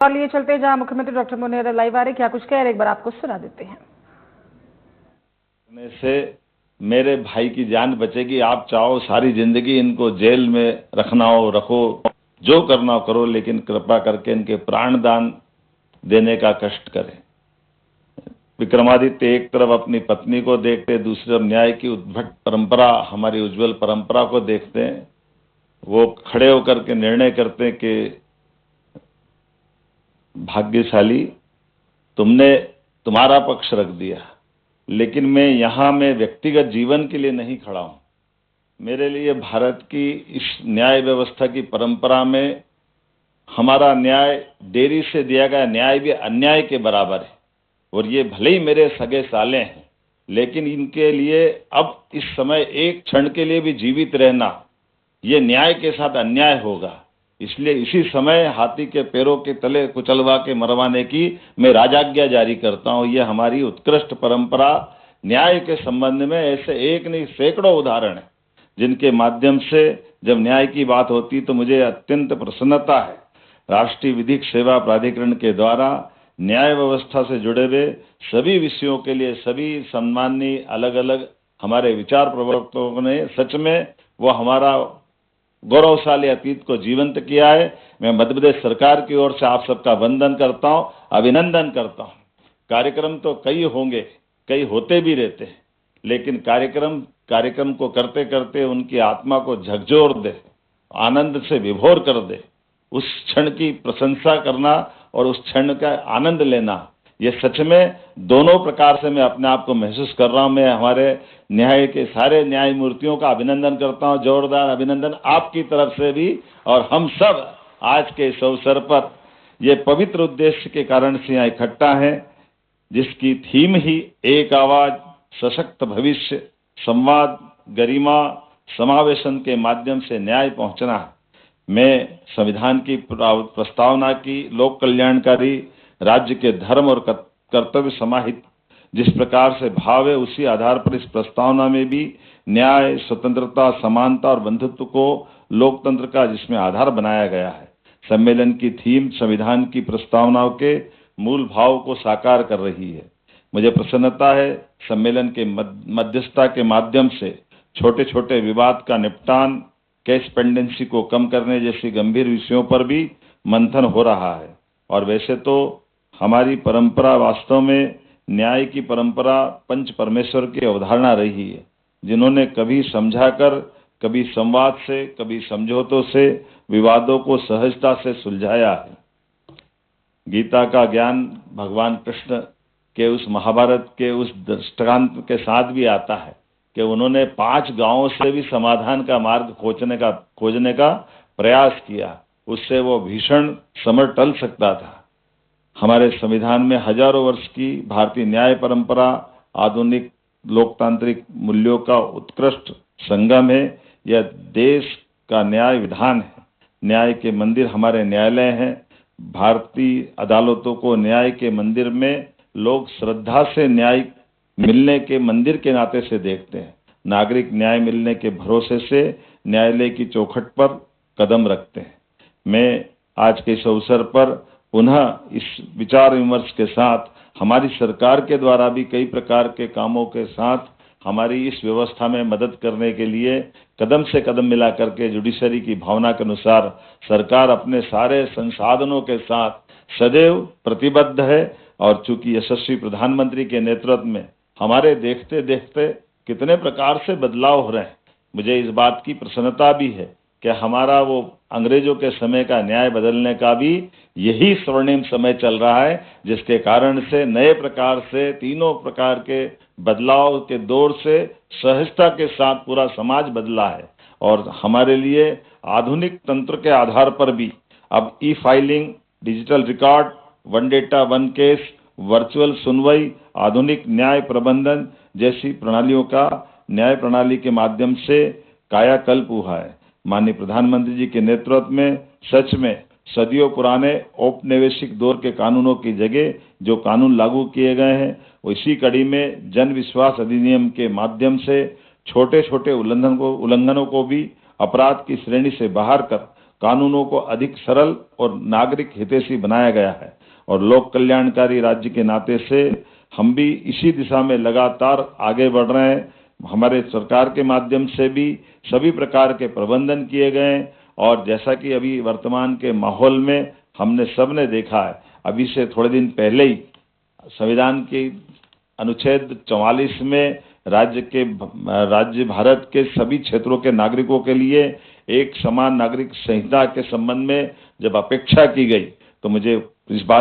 और लिए चलते हैं जहां मुख्यमंत्री डॉक्टर मुन्नेर लाइव आ रहे, क्या कुछ कह रहे, एक बार आपको सुना देते हैं। से मेरे भाई की जान बचेगी। आप चाहो सारी जिंदगी इनको जेल में रखना हो रखो, जो करना हो करो, लेकिन कृपा करके इनके प्राण दान देने का कष्ट करें। विक्रमादित्य एक तरफ अपनी पत्नी को देखते, दूसरी तरफ न्याय की उद्भट परंपरा, हमारी उज्जवल परंपरा को देखते हैं। वो खड़े होकर के निर्णय करते हैं कि भाग्यशाली तुमने तुम्हारा पक्ष रख दिया, लेकिन मैं व्यक्तिगत जीवन के लिए नहीं खड़ा हूं। मेरे लिए भारत की इस न्याय व्यवस्था की परंपरा में हमारा न्याय देरी से दिया गया न्याय भी अन्याय के बराबर है। और ये भले ही मेरे सगे साले हैं, लेकिन इनके लिए अब इस समय एक क्षण के लिए भी जीवित रहना ये न्याय के साथ अन्याय होगा। इसलिए इसी समय हाथी के पैरों के तले कुचलवा के मरवाने की मैं राजाज्ञा जारी करता हूं। ये हमारी उत्कृष्ट परंपरा न्याय के संबंध में ऐसे एक नहीं सैकड़ों उदाहरण हैं, जिनके माध्यम से जब न्याय की बात होती तो मुझे अत्यंत प्रसन्नता है। राष्ट्रीय विधिक सेवा प्राधिकरण के द्वारा न्याय व्यवस्था से जुड़े हुए सभी विषयों के लिए सभी सम्माननीय अलग अलग हमारे विचार प्रवर्तकों ने सच में वो हमारा गौरवशाली अतीत को जीवंत किया है। मैं मध्य प्रदेश सरकार की ओर से आप सबका वंदन करता हूं, अभिनंदन करता हूं। कार्यक्रम तो कई होंगे, कई होते भी रहते हैं, लेकिन कार्यक्रम को करते करते उनकी आत्मा को झकझोर दे, आनंद से विभोर कर दे, उस क्षण की प्रशंसा करना और उस क्षण का आनंद लेना, ये सच में दोनों प्रकार से मैं अपने आप को महसूस कर रहा हूं। मैं हमारे न्याय के सारे न्यायमूर्तियों का अभिनंदन करता हूं, जोरदार अभिनंदन आपकी तरफ से भी। और हम सब आज के इस अवसर पर ये पवित्र उद्देश्य के कारण से यहाँ इकट्ठा है, जिसकी थीम ही एक आवाज, सशक्त भविष्य, संवाद, गरिमा, समावेशन के माध्यम से न्याय पहुंचना है। मैं संविधान की प्रस्तावना की लोक कल्याणकारी राज्य के धर्म और कर्तव्य समाहित जिस प्रकार से भाव है, उसी आधार पर इस प्रस्तावना में भी न्याय, स्वतंत्रता, समानता और बंधुत्व को लोकतंत्र का जिसमें आधार बनाया गया है। सम्मेलन की थीम संविधान की प्रस्तावनाओं के मूल भाव को साकार कर रही है। मुझे प्रसन्नता है सम्मेलन के मध्यस्थता के माध्यम से छोटे छोटे विवाद का निपटान, केस पेंडेंसी को कम करने जैसी गंभीर विषयों पर भी मंथन हो रहा है। और वैसे तो हमारी परंपरा वास्तव में न्याय की परंपरा पंच परमेश्वर की अवधारणा रही है, जिन्होंने कभी समझाकर, कभी संवाद से, कभी समझौतों से विवादों को सहजता से सुलझाया है। गीता का ज्ञान भगवान कृष्ण के उस महाभारत के उस दृष्टांत के साथ भी आता है कि उन्होंने 5 गांवों से भी समाधान का मार्ग खोजने का प्रयास किया, उससे वो भीषण समर टल सकता था। हमारे संविधान में हजारों वर्ष की भारतीय न्याय परंपरा आधुनिक लोकतांत्रिक मूल्यों का उत्कृष्ट संगम है। यह देश का न्याय विधान है। न्याय के मंदिर हमारे न्यायालय हैं। भारतीय अदालतों को न्याय के मंदिर में लोग श्रद्धा से न्याय मिलने के मंदिर के नाते से देखते हैं। नागरिक न्याय मिलने के भरोसे से न्यायालय की चौखट पर कदम रखते हैं। मैं आज के इस अवसर पर पुनः इस विचार विमर्श के साथ हमारी सरकार के द्वारा भी कई प्रकार के कामों के साथ हमारी इस व्यवस्था में मदद करने के लिए कदम से कदम मिला करके जुडिशरी की भावना के अनुसार सरकार अपने सारे संसाधनों के साथ सदैव प्रतिबद्ध है। और चूंकि यशस्वी प्रधानमंत्री के नेतृत्व में हमारे देखते देखते कितने प्रकार से बदलाव हो रहे हैं, मुझे इस बात की प्रसन्नता भी है कि हमारा वो अंग्रेजों के समय का न्याय बदलने का भी यही स्वर्णिम समय चल रहा है, जिसके कारण से नए प्रकार से तीनों प्रकार के बदलाव के दौर से सहजता के साथ पूरा समाज बदला है। और हमारे लिए आधुनिक तंत्र के आधार पर भी अब ई filing, digital record, one data one case, virtual सुनवाई, आधुनिक न्याय प्रबंधन जैसी प्रणालियों का न्याय प्रणाली के माध्यम से कायाकल्प हुआ है। माननीय प्रधानमंत्री जी के नेतृत्व में सच में सदियों पुराने औपनिवेशिक दौर के कानूनों की जगह जो कानून लागू किए गए हैं, इसी कड़ी में जन विश्वास अधिनियम के माध्यम से छोटे छोटे उल्लंघनों को भी अपराध की श्रेणी से बाहर कर कानूनों को अधिक सरल और नागरिक हितैषी बनाया गया है और लोक कल्याणकारी राज्य के नाते से हम भी इसी दिशा में लगातार आगे बढ़ रहे हैं। हमारे सरकार के माध्यम से भी सभी प्रकार के प्रबंधन किए गए और जैसा कि अभी वर्तमान के माहौल में हमने सबने देखा है, अभी से थोड़े दिन पहले ही संविधान के अनुच्छेद 44 में राज्य भारत के सभी क्षेत्रों के नागरिकों के लिए एक समान नागरिक संहिता के संबंध में जब अपेक्षा की गई तो मुझे इस बात